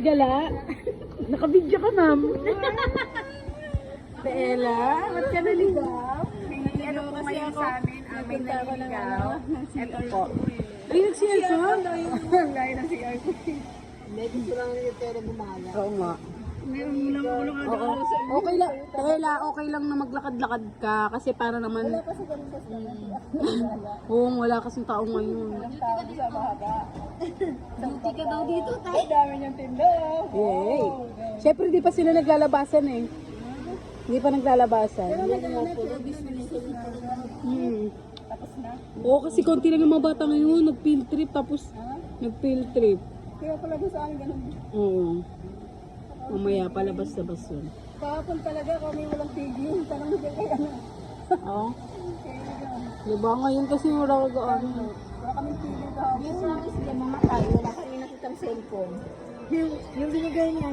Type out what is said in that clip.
Gala? Nakabidyo ka, ma'am. Bella, ba't ka naligaw? Ano po ngayon sa amin, may naliligaw. Ito po. Ay, nag-cellphone? Ang gaya ng CR ko. Hindi, gusto lang yung pera bumala. Oo nga. Meron lang ulo nga Oo. Okay lang, Bella, okay lang na maglakad-lakad ka kasi para naman... Wala kasi ganun sa Oo, wala kasing tao ngayon. Duty ka daw dito, tayo. Ay, dami niyang tinda. Yay! Siyempre, di pa sila naglalabasan eh. Hindi pa naglalabasan. Pero nag-ano na sila, business. Tapos na. Oo, kasi konti lang yung mga bata ngayon. Nag-field trip, tapos nag-field trip. Kaya pala doon sa akin ganun. Oo. Mamaya, palabas-labas yun. Kahapon talaga kami walang tigil. Tanong dyan kay ano. Oo. Diba ngayon kasi wala ka ano. Wala kaming tigil kahapon. Yes, lang sila mga tayo. Wala kami nakitang cellphone. Yung binigay niya.